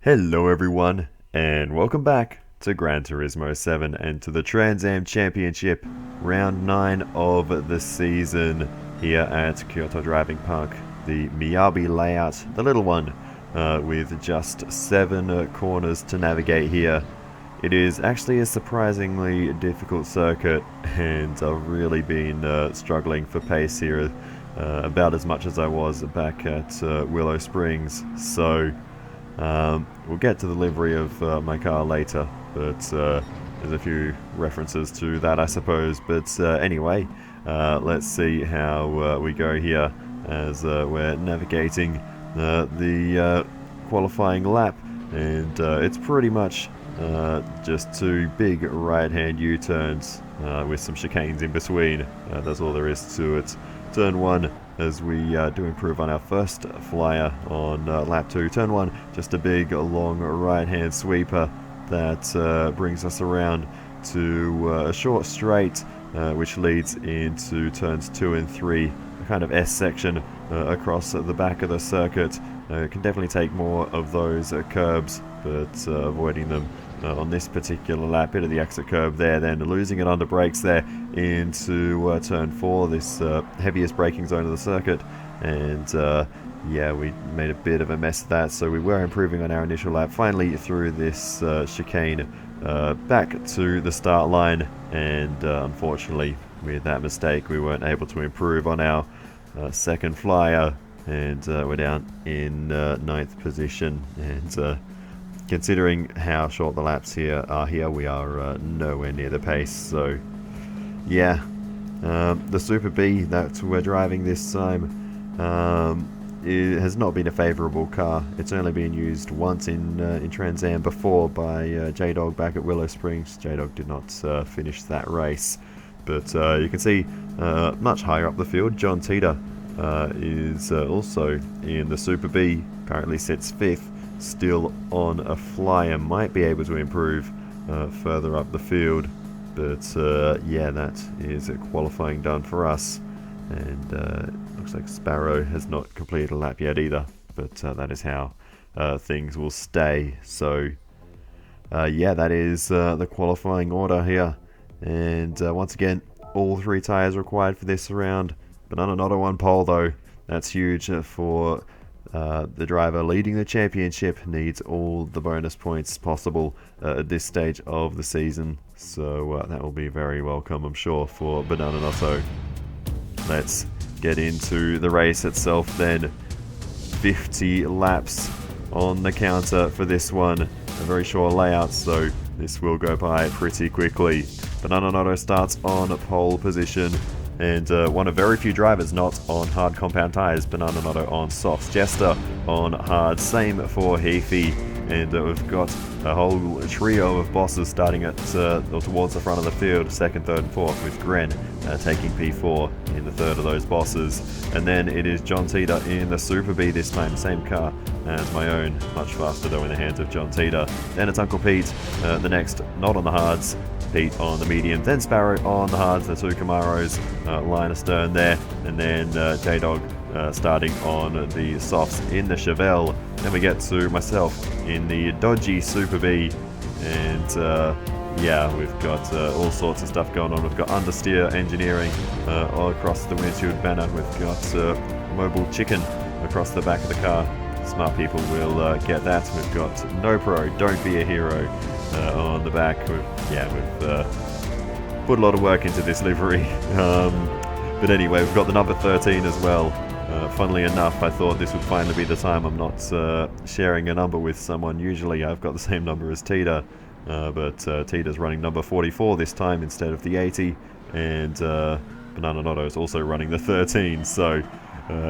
Hello everyone, and welcome back to Gran Turismo 7 and to the Trans Am Championship, round 9 of the season here at Kyoto Driving Park. The Miyabi layout, the little one, with just 7 corners to navigate here. It is actually a surprisingly difficult circuit, and I've really been struggling for pace here, about as much as I was back at Willow Springs. So we'll get to the livery of my car later, but there's a few references to that, I suppose. But anyway, let's see how we go here as we're navigating the qualifying lap, and it's pretty much just 2 big right-hand U-turns with some chicanes in between. That's all there is to it. Turn 1, as we do improve on our first flyer on lap 2. Turn 1, just a big long right-hand sweeper that brings us around to a short straight which leads into turns 2 and 3, a kind of S section across the back of the circuit. Can definitely take more of those curbs, but avoiding them on this particular lap. Bit of the exit curb there, then losing it under brakes there into turn 4, this heaviest braking zone of the circuit, and yeah, we made a bit of a mess of that. So we were improving on our initial lap, finally through this chicane back to the start line, and unfortunately with that mistake we weren't able to improve on our second flyer, and we're down in 9th position. And considering how short the laps here are, we are nowhere near the pace. So yeah, the Super B that we're driving this time, it has not been a favourable car. It's only been used once in Trans Am before by J-Dog back at Willow Springs. J-Dog did not finish that race, but you can see much higher up the field, John Teeter is also in the Super B, currently sits 5th, still on a flyer, might be able to improve further up the field, but yeah, that is qualifying done for us. And looks like Sparrow has not completed a lap yet either, but that is how things will stay. So yeah, that is the qualifying order here, and once again all 3 tyres required for this round. Banana not on 1 pole though. That's huge for the driver leading the championship. Needs all the bonus points possible at this stage of the season, so that will be very welcome, I'm sure, for Banana Notto. Let's get into the race itself then. 50 laps on the counter for this one. A very short layout, so this will go by pretty quickly. Banana Notto starts on pole position, and one of very few drivers not on hard compound tyres. Banana Notto on softs, Jester on hard, same for Heafy, and we've got a whole trio of bosses starting at or towards the front of the field, 2nd, 3rd and 4th, with Gren taking P4 in the 3rd of those bosses. And then it is John Teeter in the Super B this time, same car as my own, much faster though in the hands of John Teeter. Then it's Uncle Pete, the next, not on the hards, Pete on the medium, then Sparrow on the hards, the 2 Camaros line astern there, and then J-Dog starting on the softs in the Chevelle. Then we get to myself in the dodgy Super B, and yeah, we've got all sorts of stuff going on. We've got understeer engineering all across the windshield banner. We've got mobile chicken across the back of the car. Smart people will get that. We've got No Pro, Don't Be a Hero on the back. We've put a lot of work into this livery. But anyway, we've got the number 13 as well. Funnily enough, I thought this would finally be the time I'm not sharing a number with someone. Usually I've got the same number as Teeter, but Teeter's running number 44 this time instead of the 80, and Banana Notto is also running the 13, so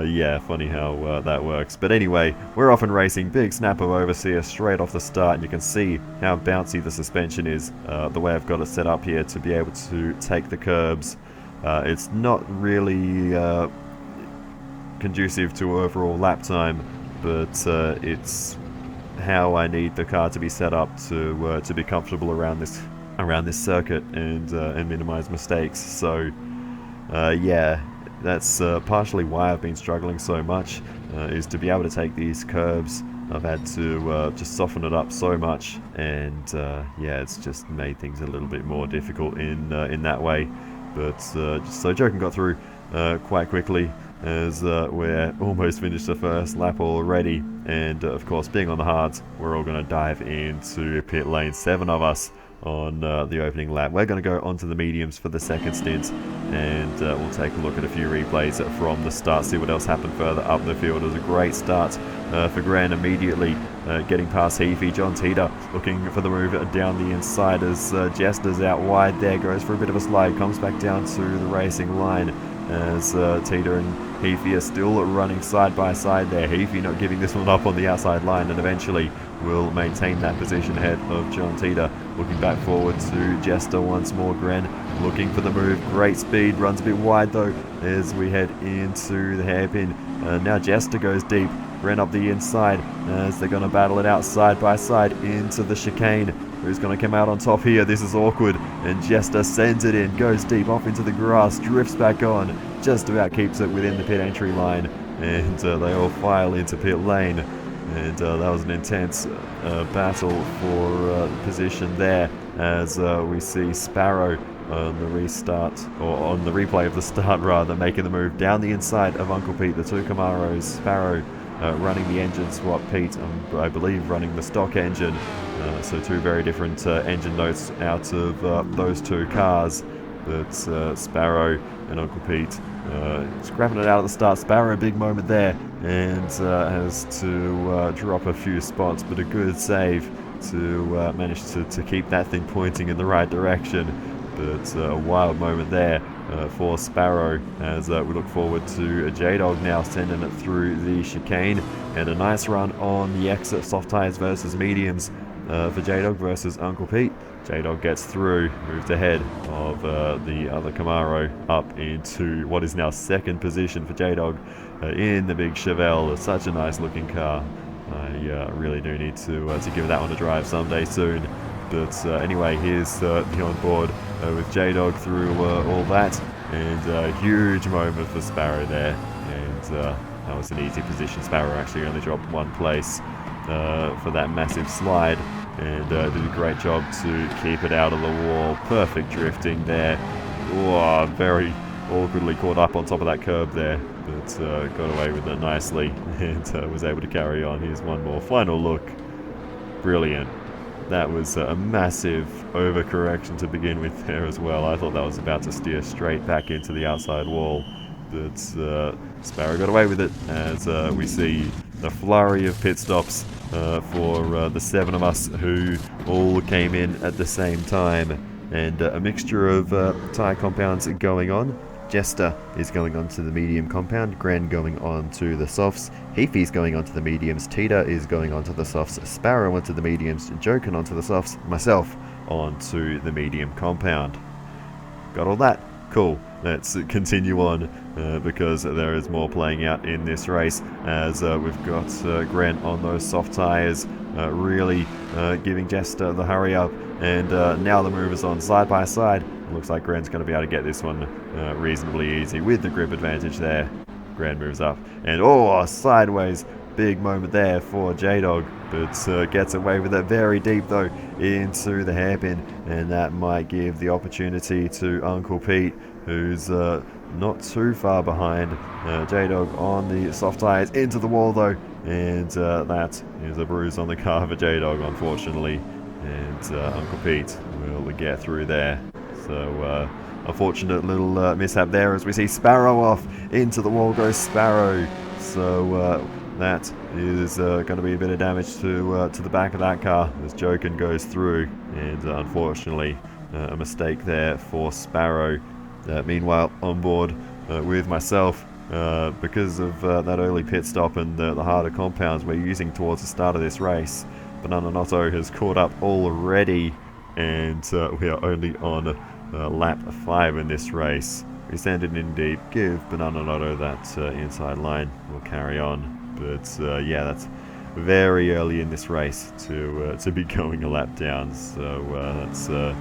yeah, funny how that works. But anyway, we're off and racing. Big snap of overseer straight off the start, and you can see how bouncy the suspension is, the way I've got it set up here to be able to take the curbs. It's not really conducive to overall lap time, but it's how I need the car to be set up to be comfortable around this circuit and minimize mistakes. So yeah, that's partially why I've been struggling so much, is to be able to take these curbs I've had to just soften it up so much, and yeah, it's just made things a little bit more difficult in that way. But so Joken got through quite quickly, as we're almost finished the first lap already, and of course, being on the hards, we're all going to dive into pit lane, 7 of us on the opening lap. We're going to go onto the mediums for the second stint, and we'll take a look at a few replays from the start, see what else happened further up the field. It was a great start for Gran immediately, getting past Heafy. John Teeter looking for the move down the inside as Jester's out wide there, goes for a bit of a slide, comes back down to the racing line as Teeter and Heafy are still running side by side there. Heafy not giving this one up on the outside line, and eventually will maintain that position ahead of John Teeter. Looking back forward to Jester once more. Gren looking for the move. Great speed. Runs a bit wide though as we head into the hairpin. Now Jester goes deep. Gren up the inside as they're going to battle it out side by side into the chicane. Who's going to come out on top here? This is awkward. And Jester sends it in. Goes deep off into the grass. Drifts back on. Just about keeps it within the pit entry line. And they all file into pit lane. And that was an intense battle for position there, as we see Sparrow on the restart, or on the replay of the start rather, making the move down the inside of Uncle Pete. The 2 Camaros, Sparrow running the engine swap, Pete I believe running the stock engine, so 2 very different engine notes out of those 2 cars. But Sparrow and Uncle Pete scrapping it out at the start. Sparrow, a big moment there, and has to drop a few spots, but a good save to manage to keep that thing pointing in the right direction. But a wild moment there for Sparrow, as we look forward to J-Dog now sending it through the chicane, and a nice run on the exit, soft tyres versus mediums for J-Dog versus Uncle Pete. J-Dog gets through, moved ahead of the other Camaro up into what is now 2nd position for J-Dog in the big Chevelle. It's such a nice looking car. I really do need to give that one a drive someday soon. But anyway, here's the onboard with J-Dog through all that, and a huge moment for Sparrow there. And that was an easy position. Sparrow actually only dropped 1 place for that massive slide, and did a great job to keep it out of the wall. Perfect drifting there. Whoa, very awkwardly caught up on top of that curb there, but got away with it nicely, and was able to carry on. Here's one more final look. Brilliant. That was a massive overcorrection to begin with there as well. I thought that was about to steer straight back into the outside wall, but Sparrow got away with it, as we see the flurry of pit stops for the 7 of us who all came in at the same time, and a mixture of tyre compounds going on. Jester is going on to the medium compound, Gren going on to the softs, Heafy's going on to the mediums, Teeter is going on to the softs, Sparrow onto the mediums, Joken onto the softs, myself onto the medium compound. Got all that? Cool. Let's continue on because there is more playing out in this race, as we've got Gren on those soft tyres, really giving Jester the hurry up, and now the move is on side by side. Looks like Gren's going to be able to get this one reasonably easy with the grip advantage there. Gren moves up, and sideways. Big moment there for J-Dog, but gets away with it very deep though into the hairpin, and that might give the opportunity to Uncle Pete, who's not too far behind. J-Dog on the soft tyres into the wall though, and that is a bruise on the car for J-Dog unfortunately, and Uncle Pete will get through there. So unfortunate little mishap there, as we see Sparrow off. Into the wall goes Sparrow. So that is going to be a bit of damage to the back of that car as Joken goes through, and unfortunately a mistake there for Sparrow. Meanwhile, on board with myself, because of that early pit stop and the harder compounds we're using towards the start of this race, Banana Notto has caught up already, and we are only on lap 5 in this race. We send it in deep, give Banana Notto that inside line, we'll carry on. But yeah, that's very early in this race to be going a lap down, so that's a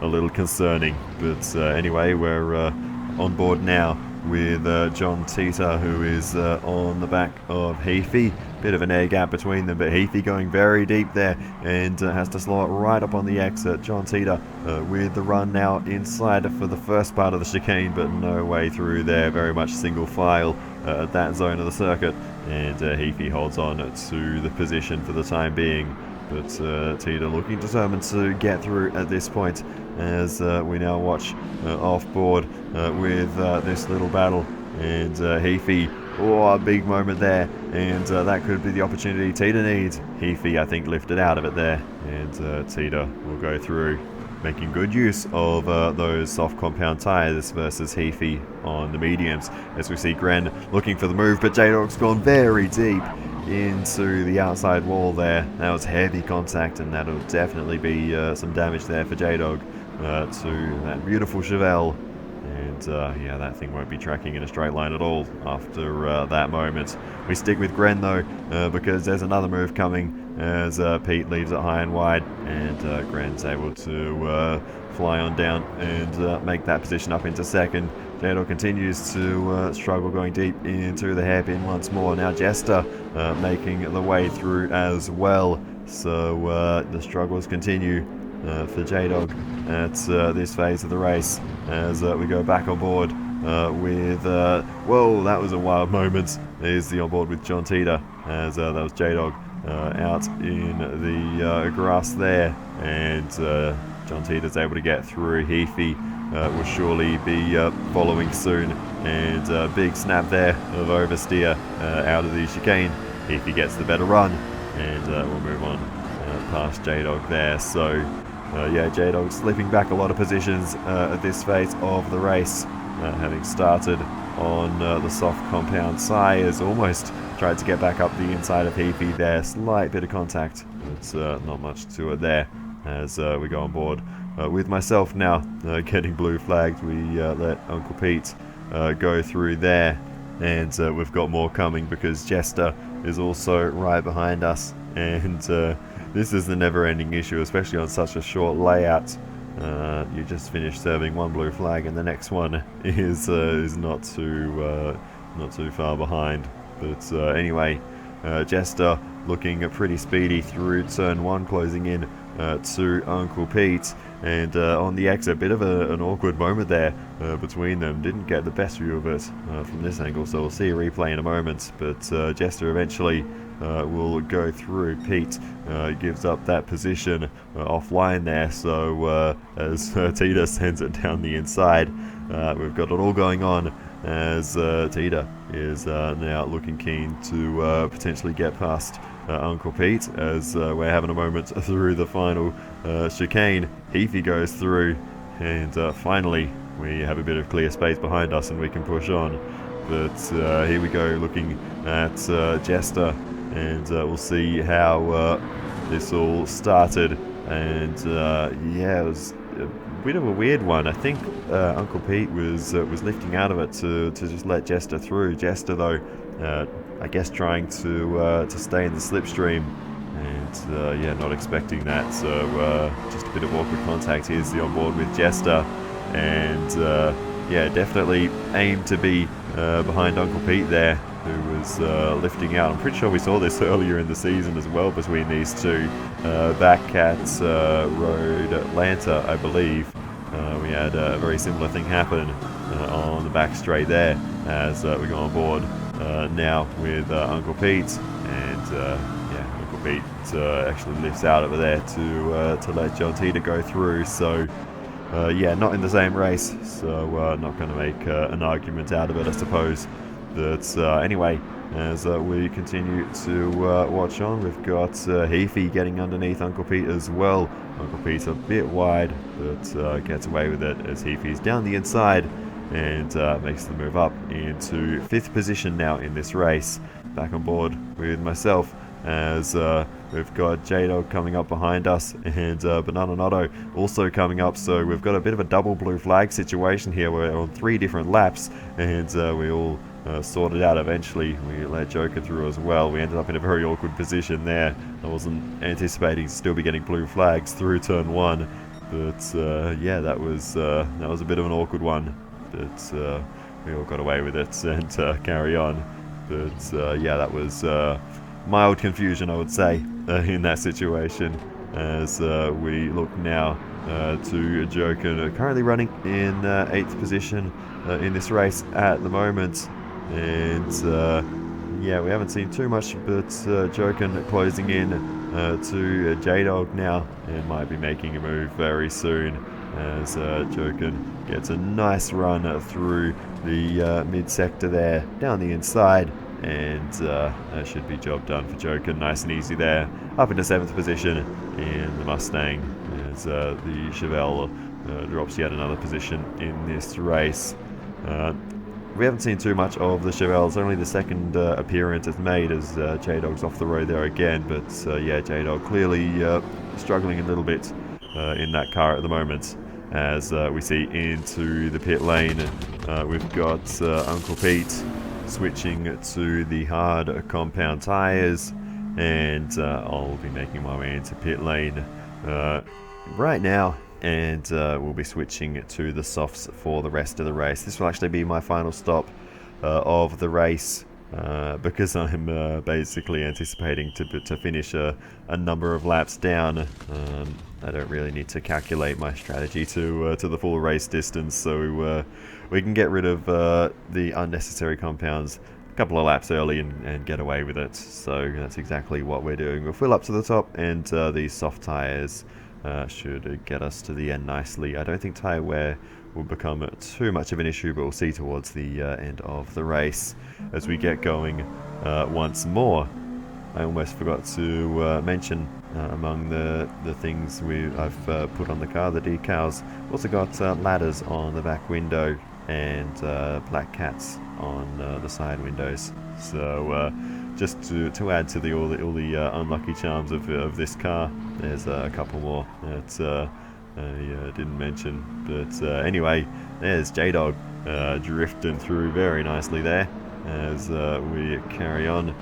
little concerning. But anyway, we're on board now with John Teeter, who is on the back of Heafy. bit of an air gap between them, but Heathy going very deep there and has to slow it right up on the exit. John Teeter with the run now inside for the first part of the chicane, but no way through there, very much single file at that zone of the circuit, and Heathy holds on to the position for the time being. But Teeter looking determined to get through at this point, as we now watch off board with this little battle. And Heathy, oh, a big moment there, and that could be the opportunity Teeter needs. Heathy, I think, lifted out of it there, and Teeter will go through, making good use of those soft compound tyres versus Heathy on the mediums. As we see Gren looking for the move, but J-Dog's gone very deep into the outside wall there. That was heavy contact, and that'll definitely be some damage there for J-Dog to that beautiful Chevelle. And yeah, that thing won't be tracking in a straight line at all after that moment. We stick with Gren though, because there's another move coming as Pete leaves it high and wide, and Gren's able to fly on down and make that position up into second. J-Dog continues to struggle going deep into the hairpin once more. Now Jester making the way through as well. So the struggles continue for J-Dog at this phase of the race as we go back on board with whoa, that was a wild moment. There's the onboard with John Teeter as that was J-Dog out in the grass there, and John Teeter's able to get through. Heathy will surely be following soon, and big snap there of oversteer out of the chicane. Heathy gets the better run, and we'll move on past J-Dog there. So yeah, J-Dog slipping back a lot of positions at this phase of the race, having started on the soft compound tyres, almost tried to get back up the inside of Heathy there. Slight bit of contact, but not much to it there as we go on board with myself now getting blue flagged. We let Uncle Pete go through there, and we've got more coming because Jester is also right behind us, and this is the never-ending issue, especially on such a short layout. You just finished serving one blue flag, and the next one is not too far behind. But anyway, Jester looking pretty speedy through turn one, closing in to Uncle Pete, and on the exit, a bit of an awkward moment there between them. Didn't get the best view of it from this angle, so we'll see a replay in a moment. But Jester eventually will go through. Pete gives up that position offline there, so as Teeter sends it down the inside, we've got it all going on as Teeter is now looking keen to potentially get past Uncle Pete as we're having a moment through the final chicane. Heathy goes through, and finally we have a bit of clear space behind us and we can push on. But here we go, looking at Jester, and we'll see how this all started. And yeah, it was a bit of a weird one. I think Uncle Pete was lifting out of it to just let Jester through. Jester though, I guess trying to stay in the slipstream, and yeah, not expecting that. So just a bit of awkward contact. Here's the onboard with Jester, and yeah, definitely aimed to be behind Uncle Pete there, who was lifting out. I'm pretty sure we saw this earlier in the season as well between these two. Back at Road Atlanta, I believe, we had a very similar thing happen on the back straight there as we go on board now with Uncle Pete, and yeah, Uncle Pete actually lifts out over there to let John Teeter go through. So yeah, not in the same race, so not going to make an argument out of it, I suppose. But anyway, as we continue to watch on, we've got Heathy getting underneath Uncle Pete as well. Uncle Pete's a bit wide, but gets away with it as Heathy's down the inside and makes the move up into 5th position now in this race. Back on board with myself as we've got J-Dog coming up behind us, and Banana Notto also coming up. So we've got a bit of a double blue flag situation here. We're on 3 different laps, and we all sorted out eventually. We let Joker through as well. We ended up in a very awkward position there. I wasn't anticipating to still be getting blue flags through turn 1, but yeah, that was a bit of an awkward one, but we all got away with it and carry on. But yeah, that was mild confusion, I would say, in that situation, as we look now to Joken, currently running in 8th position in this race at the moment. And yeah, we haven't seen too much, but Joken closing in to J-Dog now, and might be making a move very soon, as Joken gets a nice run through the mid-sector there, down the inside, and that should be job done for Joken. Nice and easy there, up into 7th position in the Mustang, as the Chevelle drops yet another position in this race. We haven't seen too much of the Chevelle. It's only the second appearance it's made, as J-Dog's off the road there again. But yeah, J-Dog clearly struggling a little bit in that car at the moment. As we see into the pit lane, we've got Uncle Pete switching to the hard compound tyres. And I'll be making my way into pit lane right now. And we'll be switching to the softs for the rest of the race. This will actually be my final stop of the race, because I'm basically anticipating to finish a number of laps down. I don't really need to calculate my strategy to the full race distance, so we can get rid of the unnecessary compounds a couple of laps early and get away with it. So that's exactly what we're doing. We'll fill up to the top, and these soft tyres should get us to the end nicely. I don't think tyre wear will become too much of an issue, but we'll see towards the end of the race as we get going once more. I almost forgot to mention among the things I've put on the car, the decals. Also got ladders on the back window and black cats on the side windows. So just to add to all the unlucky charms of this car, there's a couple more that I didn't mention. But anyway, there's J-Dog drifting through very nicely there as we carry on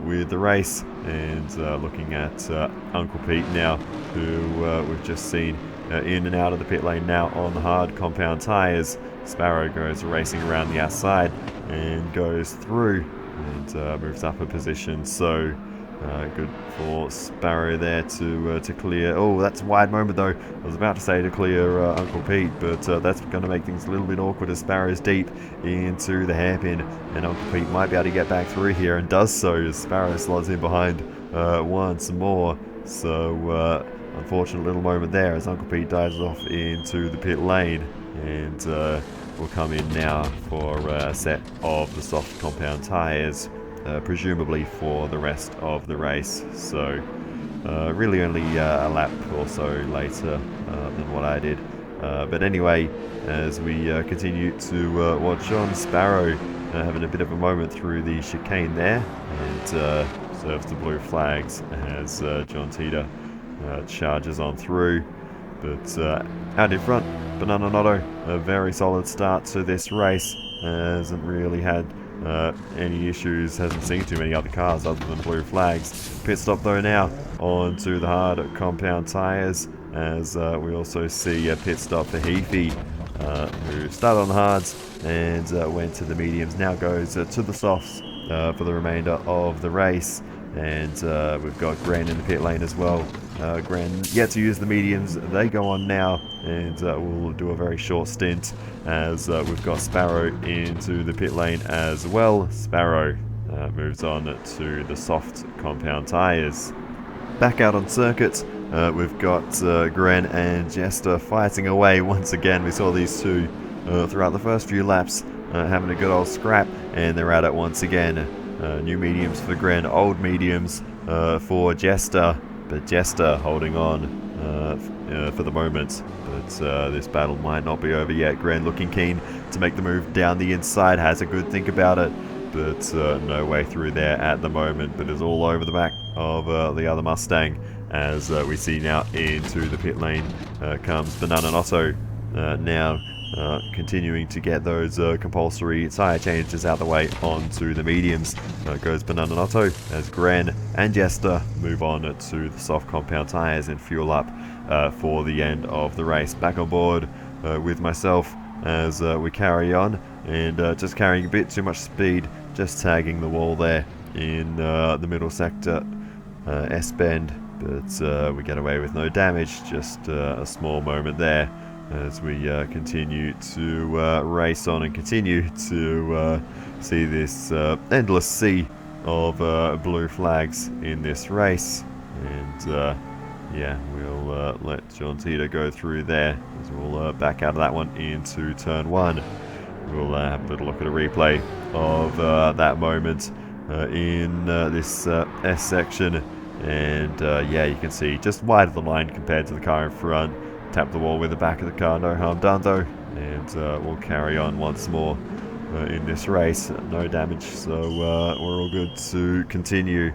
with the race, and looking at Uncle Pete now, who we've just seen in and out of the pit lane now on the hard compound tyres. Sparrow goes racing around the outside and goes through and moves up a position. So good for Sparrow there to clear. Oh, that's a wide moment though. I was about to say to clear Uncle Pete, but that's going to make things a little bit awkward as Sparrow's deep into the hairpin, and Uncle Pete might be able to get back through here, and does so as Sparrow slots in behind once more. So unfortunate little moment there as Uncle Pete dives off into the pit lane, and we'll come in now for a set of the soft compound tyres, presumably for the rest of the race. So really only a lap or so later than what I did. But anyway, as we continue to watch on, Sparrow having a bit of a moment through the chicane there, and serves the blue flags as John Teeter charges on through. But out in front, Banana Notto, a very solid start to this race. Hasn't really had any issues, hasn't seen too many other cars other than blue flags. Pit stop though now onto the hard compound tyres, as we also see a pit stop for Heafy, who started on the hards and went to the mediums, now goes to the softs for the remainder of the race. And we've got Gran in the pit lane as well. Gran yet to use the mediums. They go on now, and we'll do a very short stint as we've got Sparrow into the pit lane as well. Sparrow moves on to the soft compound tyres. Back out on circuit, we've got Gran and Jester fighting away once again. We saw these two throughout the first few laps having a good old scrap, and they're at it once again. New mediums for Gran, old mediums for Jester, but Jester holding on for the moment. But this battle might not be over yet. Gran looking keen to make the move down the inside, has a good think about it, but no way through there at the moment, but is all over the back of the other Mustang, as we see now into the pit lane comes Banana Notto now. Continuing to get those compulsory tyre changes out the way onto the mediums. Goes Banana Notto as Gran and Jester move on to the soft compound tyres and fuel up for the end of the race. Back on board with myself as we carry on, and just carrying a bit too much speed, just tagging the wall there in the middle sector, S-bend, but we get away with no damage, just a small moment there as we continue to race on and continue to see this endless sea of blue flags in this race. And yeah, we'll let John Tita go through there as we'll back out of that one into turn 1. We'll have a little look at a replay of that moment in this S section. And yeah, you can see just wide of the line compared to the car in front. Tap the wall with the back of the car, no harm done though. And we'll carry on once more in this race. No damage, so we're all good to continue.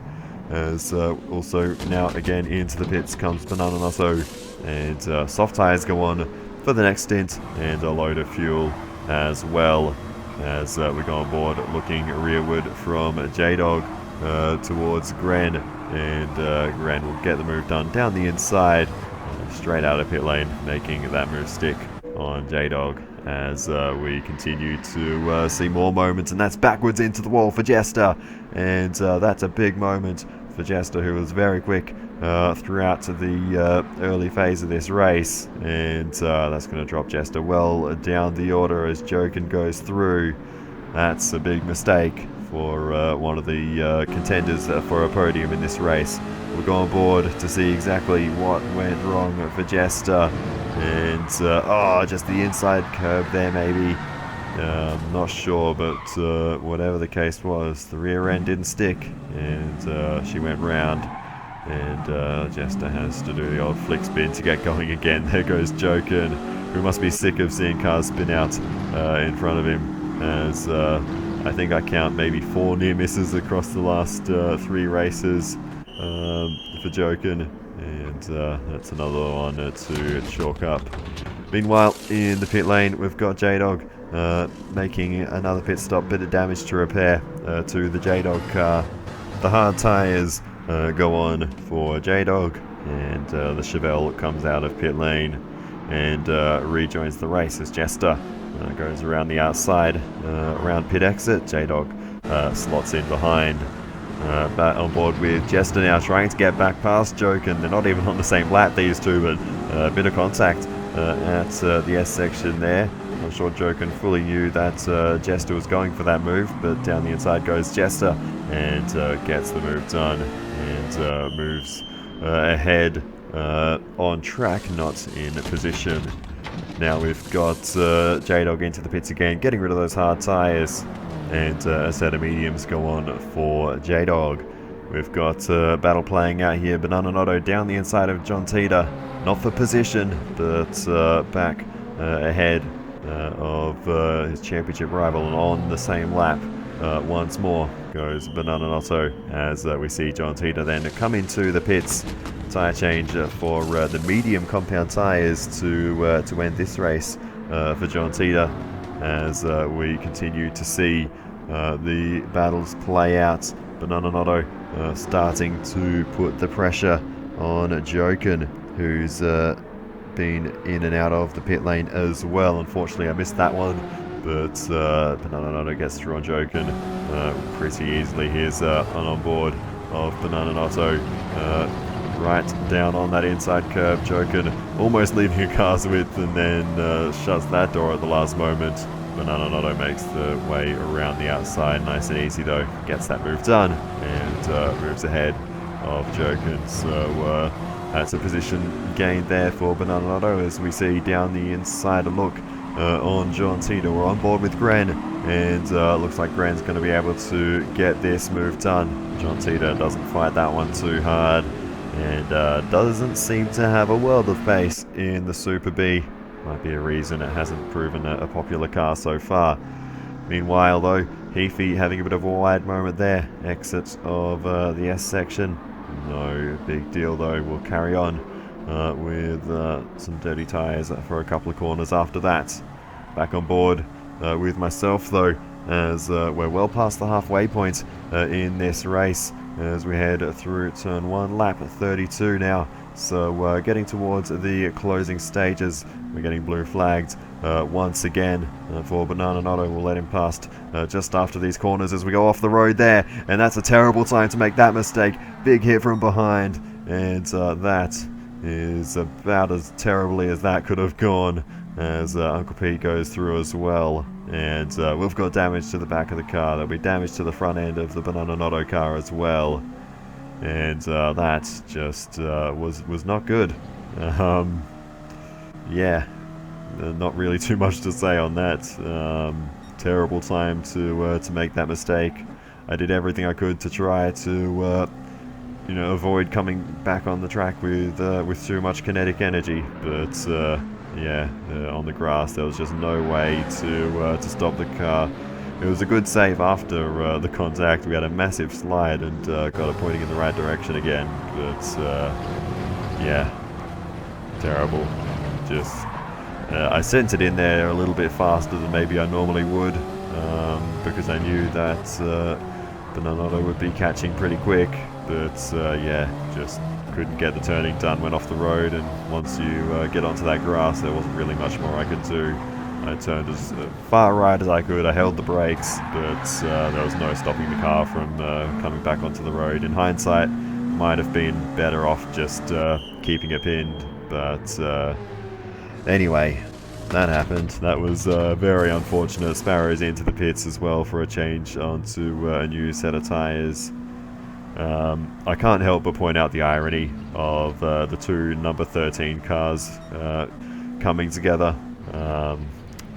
As also now again into the pits comes Banana Notto, and soft tyres go on for the next stint, and a load of fuel as well as we go on board, looking rearward from J-Dog towards Gren, and Gren will get the move done down the inside, straight out of pit lane, making that move stick on J-Dog as we continue to see more moments, and that's backwards into the wall for Jester, and that's a big moment for Jester, who was very quick throughout the early phase of this race, and that's going to drop Jester well down the order as Jokin goes through. That's a big mistake for one of the contenders for a podium in this race. We'll go on board to see exactly what went wrong for Jester, and oh, just the inside curb there maybe. Not sure, but whatever the case was, the rear end didn't stick, and she went round, and Jester has to do the old flick spin to get going again. There goes Jokin, who must be sick of seeing cars spin out in front of him, as I think I count maybe 4 near misses across the last 3 races for Jokin, and that's another one to chalk up. Meanwhile, in the pit lane, we've got J-Dog making another pit stop, bit of damage to repair to the J-Dog car. The hard tyres go on for J-Dog, and the Chevelle comes out of pit lane and rejoins the race as Jester goes around the outside, around pit exit. J-Dog slots in behind. Back on board with Jester now, trying to get back past Jokin. They're not even on the same lap, these two, but a bit of contact at the S section there. I'm sure Jokin fully knew that Jester was going for that move, but down the inside goes Jester, and gets the move done, and moves ahead on track, not in position. Now we've got J-Dog into the pits again, getting rid of those hard tyres, and a set of mediums go on for J-Dog. We've got battle playing out here. Banana Notto down the inside of John Tita, not for position, but back ahead of his championship rival, and on the same lap once more goes Banana Notto, as we see John Tita then come into the pits. Tyre change for the medium compound tyres to end this race for John Tita, as we continue to see the battles play out. Banana Notto starting to put the pressure on Jokin, who's been in and out of the pit lane as well. Unfortunately, I missed that one, but Banana Notto gets through on Jokin pretty easily. Here's on board of Banana Notto, right down on that inside curve. Jokin almost leaving a car's width, and then shuts that door at the last moment. Banana Notto makes the way around the outside, nice and easy though, gets that move done, and moves ahead of Jokin. So that's a position gain there for Banana Notto, as we see down the inside a look on John Tita. We're on board with Gren, and looks like Gren's going to be able to get this move done. John Tita doesn't fight that one too hard, and doesn't seem to have a world of pace in the Super B. Might be a reason it hasn't proven a popular car so far. Meanwhile though, Heafy having a bit of a wide moment there, exit of the S section. No big deal though, we'll carry on with some dirty tyres for a couple of corners after that. Back on board with myself though, as we're well past the halfway point in this race, as we head through turn 1, lap 32 now, So getting towards the closing stages, we're getting blue flagged once again for Banana Notto. We'll let him past just after these corners as we go off the road there, and that's a terrible time to make that mistake. Big hit from behind, and that is about as terribly as that could have gone, as Uncle Pete goes through as well. And we've got damage to the back of the car. There'll be damage to the front end of the Banana Notto car as well. And that just was not good. Yeah, not really too much to say on that. Terrible time to make that mistake. I did everything I could to try to avoid coming back on the track with too much kinetic energy, but yeah, on the grass there was just no way to stop the car. It was a good save after the contact. We had a massive slide and got it pointing in the right direction again, but yeah, terrible. Just I sent it in there a little bit faster than maybe I normally would, because I knew that Banana would be catching pretty quick, but yeah, just couldn't get the turning done, went off the road, and once you get onto that grass there wasn't really much more I could do. I turned as far right as I could, I held the brakes, but there was no stopping the car from coming back onto the road. In hindsight, might have been better off just keeping it pinned, but anyway, that happened. That was very unfortunate. Sparrow's into the pits as well for a change onto a new set of tyres. I can't help but point out the irony of the two number 13 cars coming together.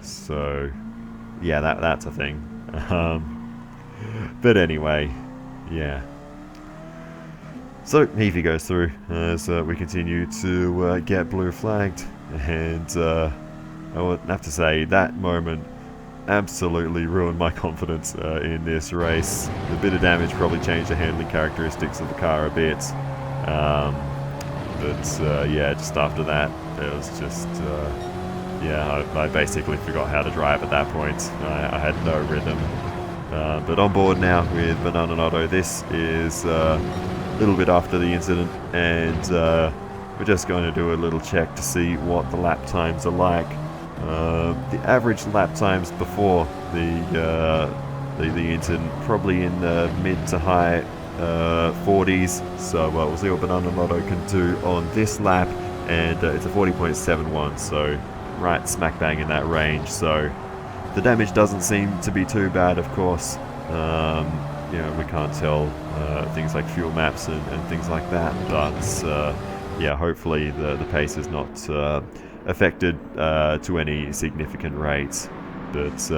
So yeah, that's a thing. But anyway, yeah. So Heafy goes through as we continue to get blue flagged, and I would have to say that moment absolutely ruined my confidence in this race. The bit of damage probably changed the handling characteristics of the car a bit, but yeah, just after that it was just yeah, I basically forgot how to drive at that point. I had no rhythm. But on board now with Banana Notto. This is a little bit after the incident, and we're just going to do a little check to see what the lap times are like. The average lap times before the incident, probably in the mid to high 40s. So we'll see what Banana Notto can do on this lap, and it's a 40.71. So right smack bang in that range. So the damage doesn't seem to be too bad, of course. We can't tell things like fuel maps and things like that, but yeah, hopefully the pace is not affected to any significant rates. But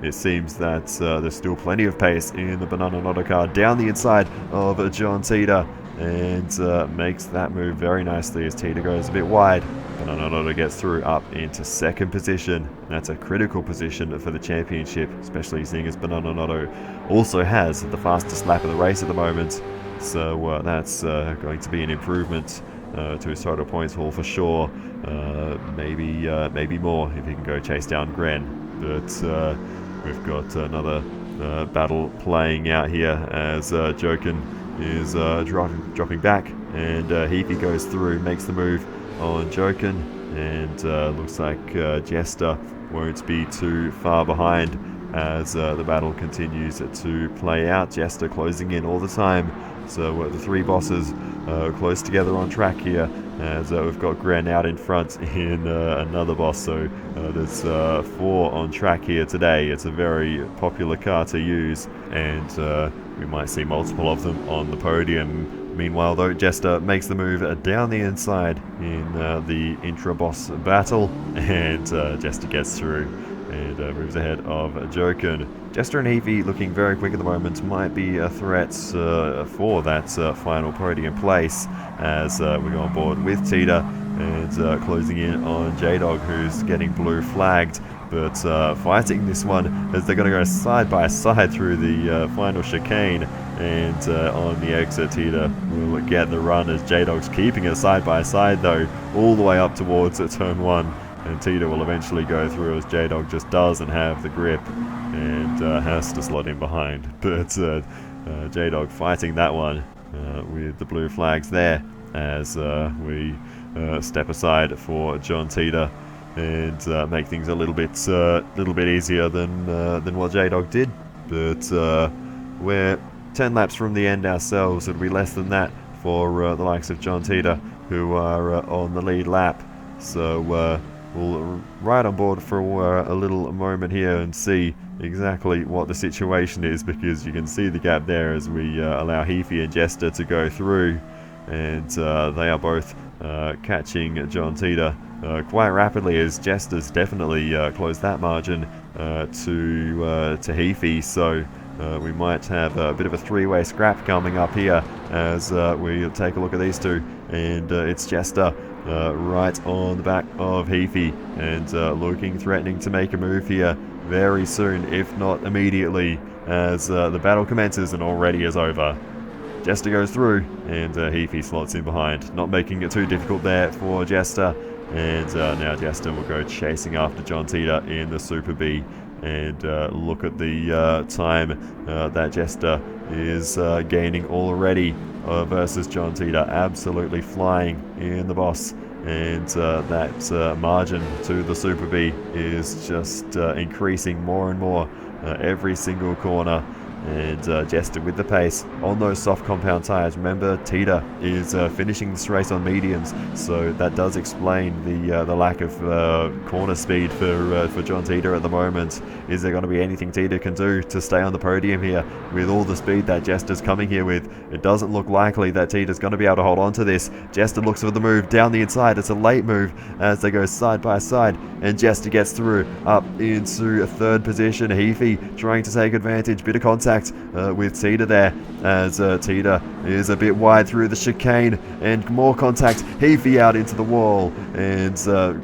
it seems that there's still plenty of pace in the Banana Notto car down the inside of John Teeter, and makes that move very nicely as Teeter goes a bit wide. Banana Notto gets through up into second position. That's a critical position for the championship, especially seeing as Banana Notto also has the fastest lap of the race at the moment. So that's going to be an improvement to his total points haul for sure. Maybe more if he can go chase down Gren. But we've got another battle playing out here as Jokin is dropping back, and Heafy goes through, makes the move on Jokin, and looks like Jester won't be too far behind as the battle continues to play out. Jester closing in all the time, so the three bosses close together on track here, as we've got Gren out in front in another boss. So there's 4 on track here today. It's a very popular car to use, and we might see multiple of them on the podium. Meanwhile though, Jester makes the move down the inside in the intra-boss battle, and Jester gets through and moves ahead of Jokin. Jester and Heafy looking very quick at the moment, might be a threat for that final podium place as we go on board with Teeter, and closing in on J-Dog, who's getting blue flagged, but fighting this one as they're going to go side by side through the final chicane, and on the exit Teeter will get the run as J-Dog's keeping it side by side though, all the way up towards turn 1, and Teeter will eventually go through as J-Dog just doesn't have the grip and has to slot in behind. But J-Dog fighting that one with the blue flags there, as we step aside for John Teeter and make things a little bit easier than what J-Dog did. But we're 10 laps from the end ourselves. It'll be less than that for the likes of John Teeter, who are on the lead lap. So we'll ride on board for a little moment here and see exactly what the situation is, because you can see the gap there as we allow Heafy and Jester to go through, and they are both catching John Teeter quite rapidly, as Jester's definitely closed that margin to Heafy. So we might have a bit of a three-way scrap coming up here as we take a look at these two, and it's Jester right on the back of Heafy, and looking threatening to make a move here very soon, if not immediately, as the battle commences and already is over. Jester goes through, and Heafy slots in behind, not making it too difficult there for Jester, and now Jester will go chasing after John Teeter in the Super B. And look at the time that Jester is gaining already versus John Teeter. Absolutely flying in the boss. And that margin to the Super B is just increasing more and more every single corner. And Jester with the pace on those soft compound tyres. Remember, Teeter is finishing this race on mediums, so that does explain the lack of corner speed for John Teeter at the moment. Is there going to be anything Teeter can do to stay on the podium here with all the speed that Jester's coming here with? It doesn't look likely that Teeter's going to be able to hold on to this. Jester looks for the move down the inside. It's a late move as they go side by side, and Jester gets through up into a third position. Heafy trying to take advantage. Bit of contact with Teeter there, as Teeter is a bit wide through the chicane, and more contact. Heafy out into the wall, and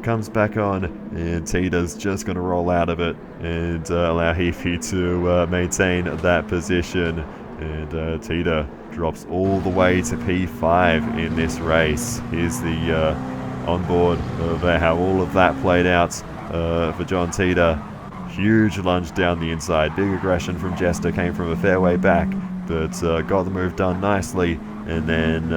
comes back on, and Teeter's just going to roll out of it and allow Heafy to maintain that position. And Teeter drops all the way to P5 in this race. Here's the onboard of how all of that played out for John Teeter. Huge lunge down the inside. Big aggression from Jester, came from a fair way back, but got the move done nicely. And then,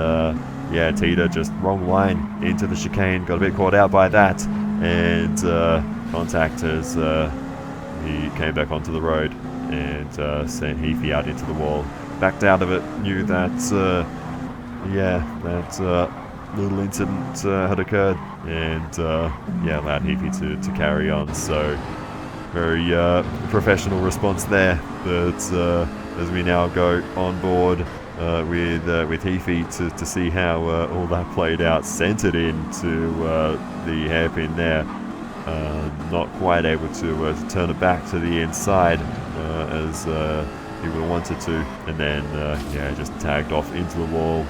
yeah, Teeter just wrong line into the chicane. Got a bit caught out by that. And contact as he came back onto the road and sent Heafy out into the wall. Backed out of it. Knew that, yeah, that little incident had occurred. And, yeah, allowed Heafy to carry on. So, very professional response there, but as we now go on board with Heafy to see how all that played out, sent it into the hairpin there, not quite able to turn it back to the inside as he would have wanted to, and then yeah, just tagged off into the wall.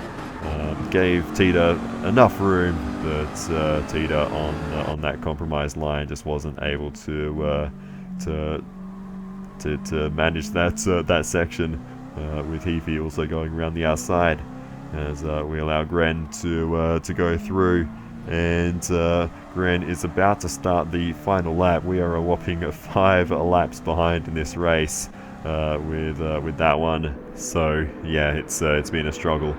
Gave Teeter enough room, but Teeter on that compromised line just wasn't able to manage that section, with Heafy also going around the outside as we allow Gren to go through, and Gren is about to start the final lap. We are a whopping 5 laps behind in this race with that one. So yeah, it's been a struggle,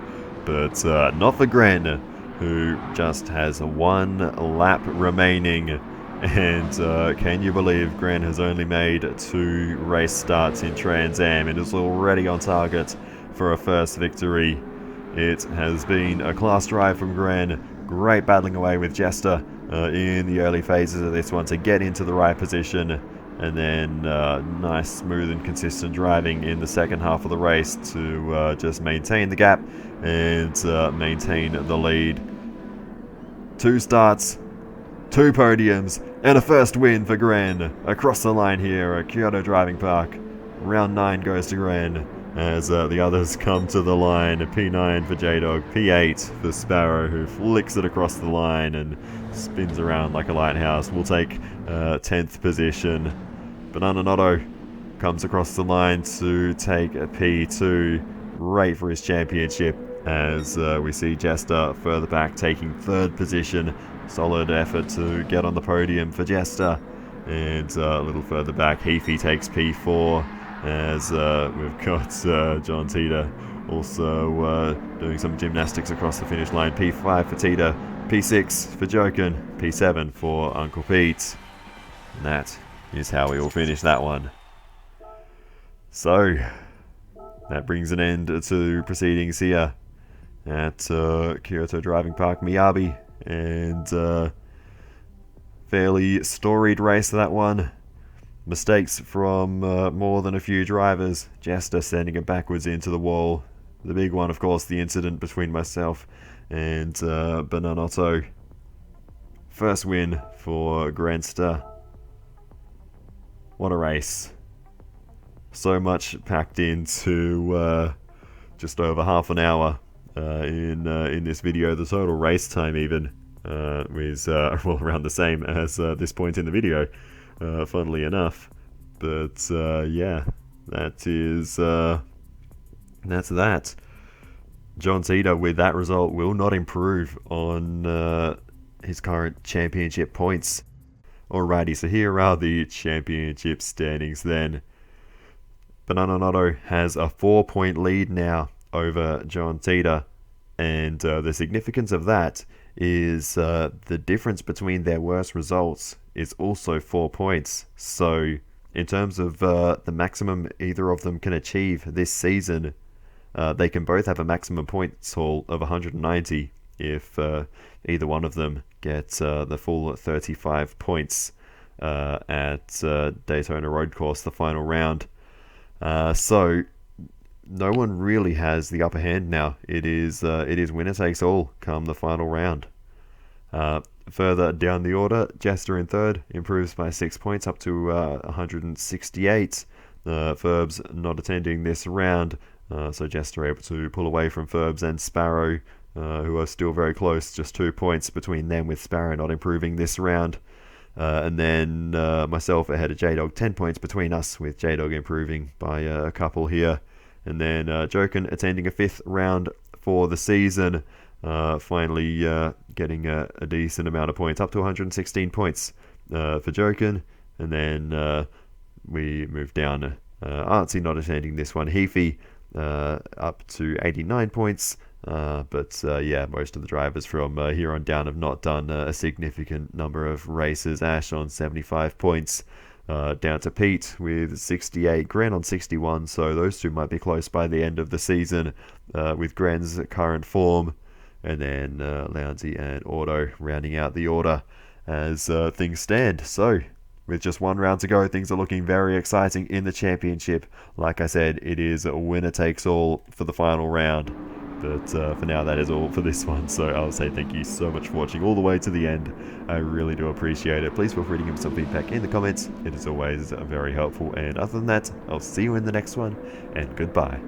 but not for Gren, who just has 1 lap remaining. And can you believe Gren has only made 2 race starts in Trans Am and is already on target for a first victory. It has been a class drive from Gren. Great battling away with Jester in the early phases of this one to get into the right position, and then nice, smooth and consistent driving in the second half of the race to just maintain the gap and maintain the lead. 2 starts, 2 podiums, and a first win for Gren across the line here at Kyoto Driving Park. Round 9 goes to Gren as the others come to the line. P9 for J-Dog, P8 for Sparrow, who flicks it across the line and spins around like a lighthouse. We'll take 10th position. Banana Notto comes across the line to take a P2. Great for his championship, as we see Jester further back taking 3rd position. Solid effort to get on the podium for Jester. And a little further back, Heafy takes P4, as we've got John Teeter Also doing some gymnastics across the finish line. P5 for Tita, P6 for Jokin, P7 for Uncle Pete. And that is how we will finish that one. So, that brings an end to proceedings here at Kyoto Driving Park, Miyabi. And fairly storied race, that one. Mistakes from more than a few drivers. Jester sending it backwards into the wall. The big one, of course, the incident between myself and Bananotto. First win for Granster. What a race. So much packed into just over half an hour in this video. The total race time even was well, around the same as this point in the video. Funnily enough, but yeah, that's that. John Cena with that result will not improve on his current championship points. Alrighty, so here are the championship standings then. Bananotto has a 4-point lead now over John Cena, and the significance of that is the difference between their worst results is also 4 points. So in terms of the maximum either of them can achieve this season, they can both have a maximum points haul of 190 if either one of them gets the full 35 points at Daytona Road Course, the final round. So no one really has the upper hand now. It is winner takes all come the final round. Further down the order, Jester in third improves by 6 points up to 168. Ferbs not attending this round, so Jester able to pull away from Ferbs and Sparrow, who are still very close, just 2 points between them, with Sparrow not improving this round. And then myself ahead of J-Dog, 10 points between us, with J-Dog improving by a couple here. And then Jokin attending a 5th round for the season, finally getting a decent amount of points, up to 116 points for Jokin. And then we move down, Artsy not attending this one, Heafy up to 89 points. But yeah, most of the drivers from here on down have not done a significant number of races. Ash on 75 points, down to Pete with 68, Gran on 61, so those two might be close by the end of the season with Gran's current form. And then Lounsey and Auto rounding out the order as things stand. So with just one round to go, things are looking very exciting in the championship. Like I said, it is a winner takes all for the final round. But for now, that is all for this one. So I'll say thank you so much for watching all the way to the end. I really do appreciate it. Please feel free to give me some feedback in the comments. It is always very helpful. And other than that, I'll see you in the next one. And goodbye.